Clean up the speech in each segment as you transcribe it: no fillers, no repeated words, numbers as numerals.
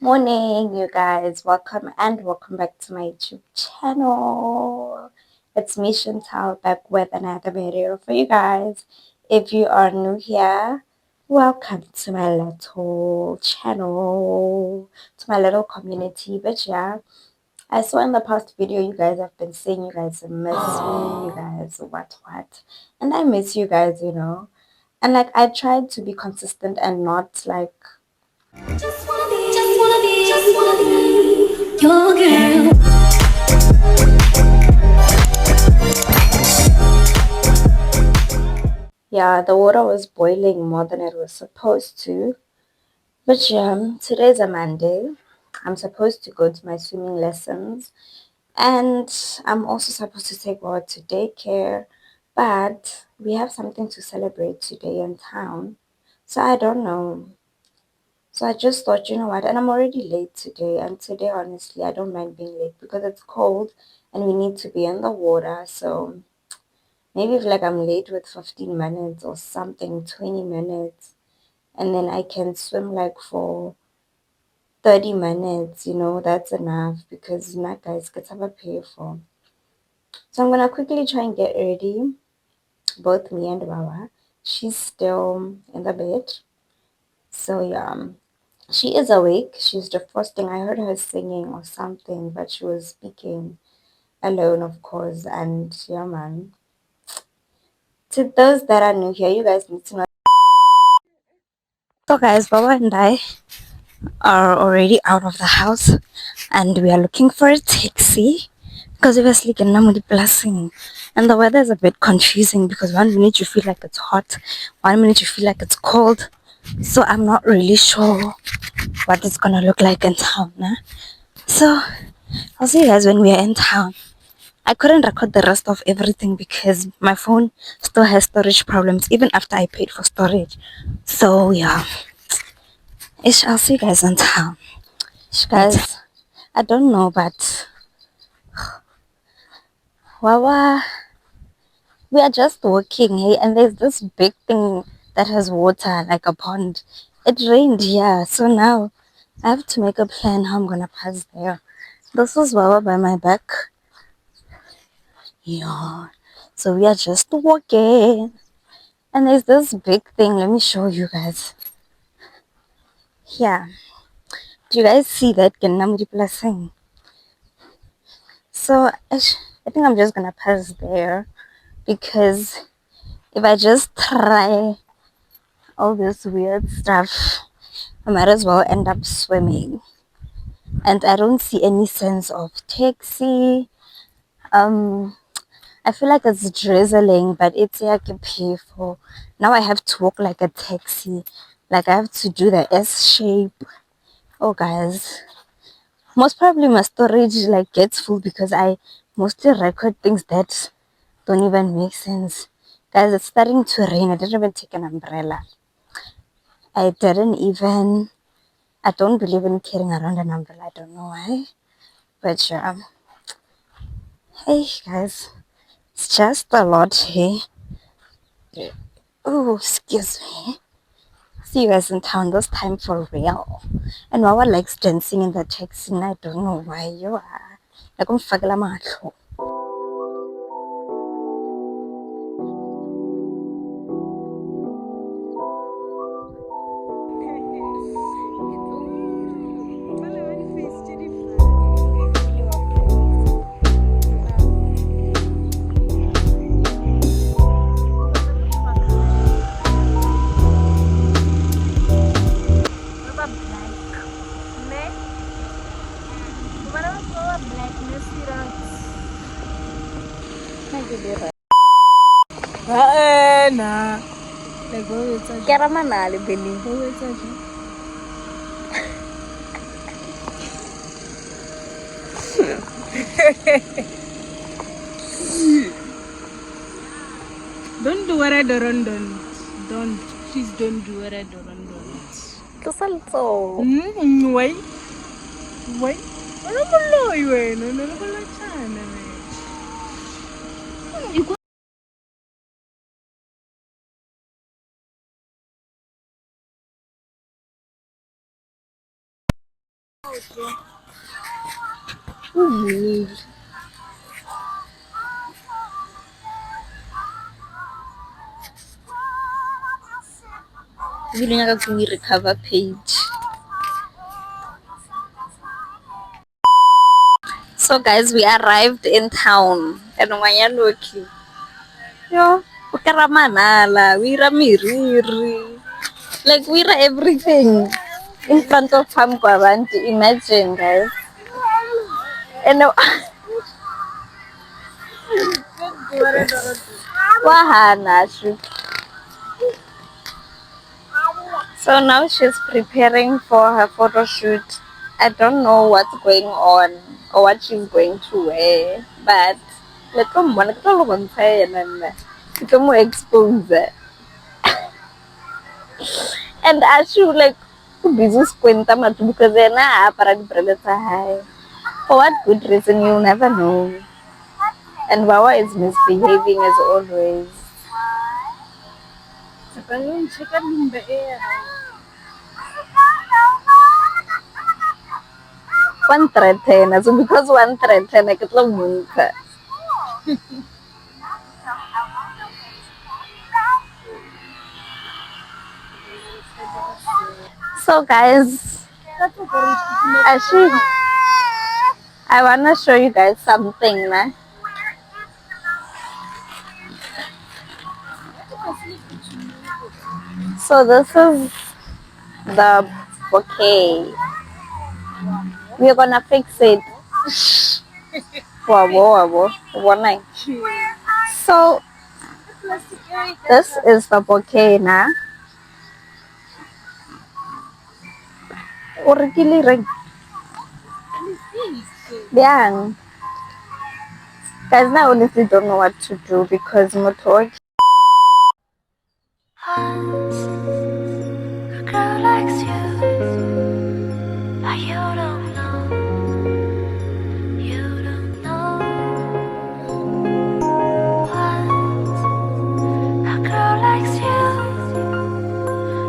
Morning, you guys. Welcome back to my YouTube channel. It's me, Chantal, back with another video for you guys. If you are new here, welcome to my little channel, to my little community. But yeah, I saw in the past video you guys have been saying you guys miss me, you guys what, and I miss you guys. And like I tried to be consistent and not like Your girl. yeah, the water was boiling more than it was supposed to. But yeah, today's a Monday. I'm supposed to go to my swimming lessons and I'm also supposed to take Wawa to daycare. But we have something to celebrate today in town. So I don't know. So I just thought, you know what, and I'm already late today. And today, honestly, I don't mind being late because it's cold and we need to be in the water. So maybe if like I'm late with 15 minutes or something, 20 minutes, and then I can swim like for 30 minutes, that's enough because not guys get have a pay for. So I'm gonna quickly try and get ready, both me and Wawa. She's still in the bed. So yeah. She is awake. She's the first thing I heard her singing or something, but she was speaking alone, of course. And yeah, man. To those that are new here, you guys need to know. So, guys, Baba and I are already out of the house and we are looking for a taxi because obviously Kenamudi blessing and the weather is a bit confusing because 1 minute you feel like it's hot, 1 minute you feel like it's cold. So I'm not really sure what it's gonna look like in town. Nah? So I'll see you guys when we are in town. I couldn't record the rest of everything because my phone still has storage problems even after I paid for storage. So yeah, I'll see you guys in town. Guys, I don't know, but Wawa, we are just walking, hey, and there's this big thing that has water, like a pond. It rained, yeah, so now I have to make a plan how I'm gonna pass there. This was Wawa by my back. Yeah, so we are just walking, and there's this big thing. Let me show you guys. Yeah, do you guys see that? Kenamudi blessing. So I think I'm just gonna pass there because if I just try all this weird stuff, I might as well end up swimming. And I don't see any sense of taxi. Um, I feel like it's drizzling, but it's like a pay for. Now I have to walk like a taxi. Like I have to do the S shape. Oh, guys. Most probably my storage like gets full because I mostly record things that don't even make sense. Guys, it's starting to rain. I didn't even take an umbrella. I didn't even. I don't believe in carrying around an umbrella. I don't know why. But yeah. Hey guys. It's just a lot here. Oh, excuse me. See you guys in town this time for real. And Wawa likes dancing in the taxi and I don't know why you are. Like I'm mahlo. Nah. Like, what will touch? Keramanali Billy. What will touch? Don't do what I don't. Don't. Please don't do what I don't. Kusalto. Why? Why? Ano mo lo yun? Ano mo lo channel? Bilangnya ka recover page. So guys, we arrived in town. And Wanyanoki. Yo, Ukaramanala, Wira Miriri. Like Wira everything. In front of Hamkwabanti. Imagine guys. And Wahana. So now she's preparing for her photo shoot. I don't know what's going on or what she's going to wear, but let's come on, let's go and say and it's more exposed. And I should like busy squint much because then para di predator high. For what good reason you'll never know. And Wawa is misbehaving as always. One threaten, so because one threaten, I get long. So guys, actually, I wanna show you guys something, nah. So this is the bouquet. We're gonna fix it. Wabo, wabo, one night. So this is the bouquet, nah. Origili ring. Yeah. Guys, I honestly don't know what to do because motor. Once a girl likes you, but you don't know, you don't know. Once a girl likes you,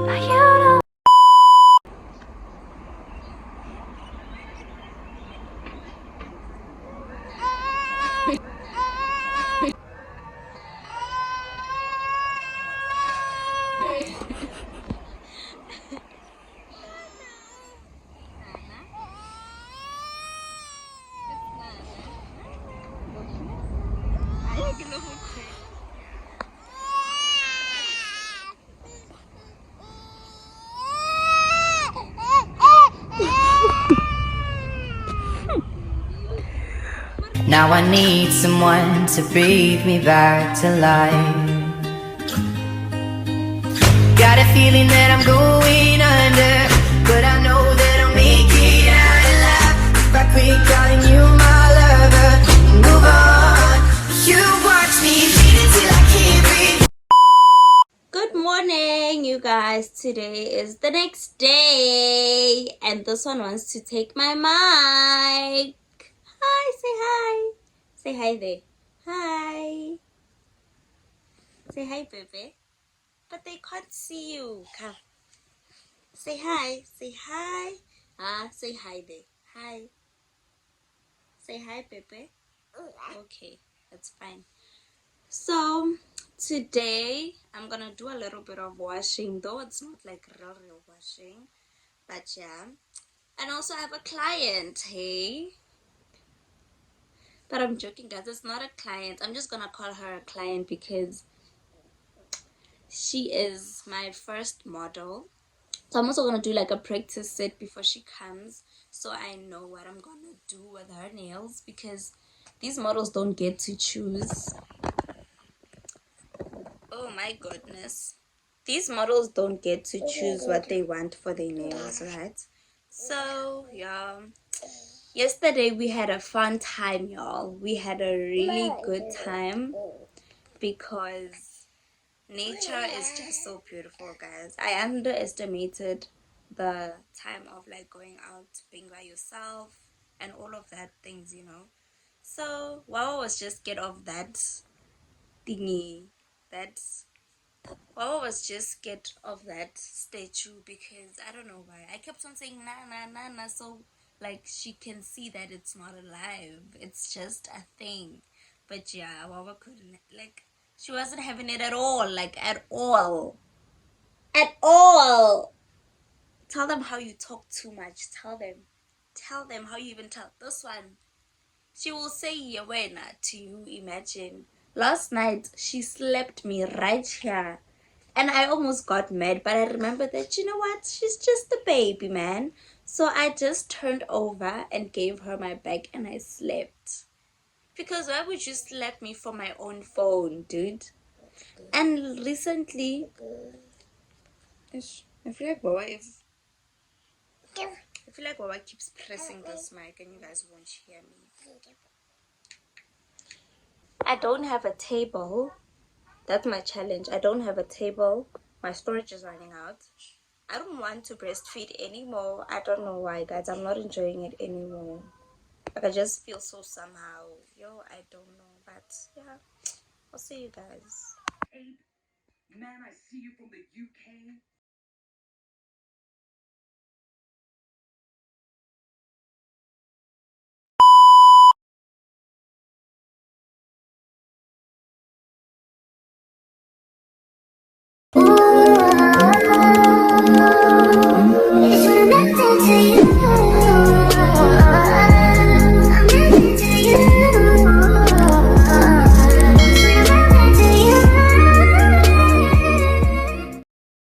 but you don't. Now I need someone to breathe me back to life. Got a feeling that I'm going under, but I know that I'll make it out alive. If I quit calling you my lover, move on. You watch me bleed until I can't breathe. Good morning, you guys. Today is the next day, and this one wants to take my mic. Hi, say hi. Say hi there. Hi. Say hi, baby. But they can't see you. Come. Say hi. Say hi. Say hi there. Hi. Say hi, baby. Okay, that's fine. So today I'm gonna do a little bit of washing, though it's not like real washing, but yeah. And also I have a client, hey. But I'm joking, guys. It's not a client. I'm just gonna call her a client because she is my first model. So I'm also gonna do like a practice set before she comes, so I know what I'm gonna do with her nails because these models don't get to choose. Oh my goodness. These models don't get to choose what they want for their nails, right? So, yeah. Yesterday we had a fun time, y'all. We had a really good time because nature is just so beautiful, guys. I underestimated the time of like going out, being by yourself, and all of that things. So, Wawa was just get off that thingy, that Wawa was just scared of that statue because I don't know why. I kept on saying nah nah nah nah. So Like, she can see that it's not alive. It's just a thing. But yeah, Wawa couldn't, like, she wasn't having it at all. Like, at all. At all. Tell them how you talk too much. Tell them. Tell them how you even talk. This one, she will say Yawena to you. Imagine. Last night, she slapped me right here. And I almost got mad, but I remembered that, you know what? She's just a baby, man. So I just turned over and gave her my bag and I slept. Because why would you slap me for my own phone, dude? And recently, I feel like Wawa keeps pressing this mic and you guys won't hear me. I don't have a table. That's my challenge. I don't have a table. My storage is running out. I don't want to breastfeed anymore. I don't know why, guys. I'm not enjoying it anymore. Like, I just feel so somehow. Yo, I don't know. But yeah, I'll see you guys. Man, I see you from the UK.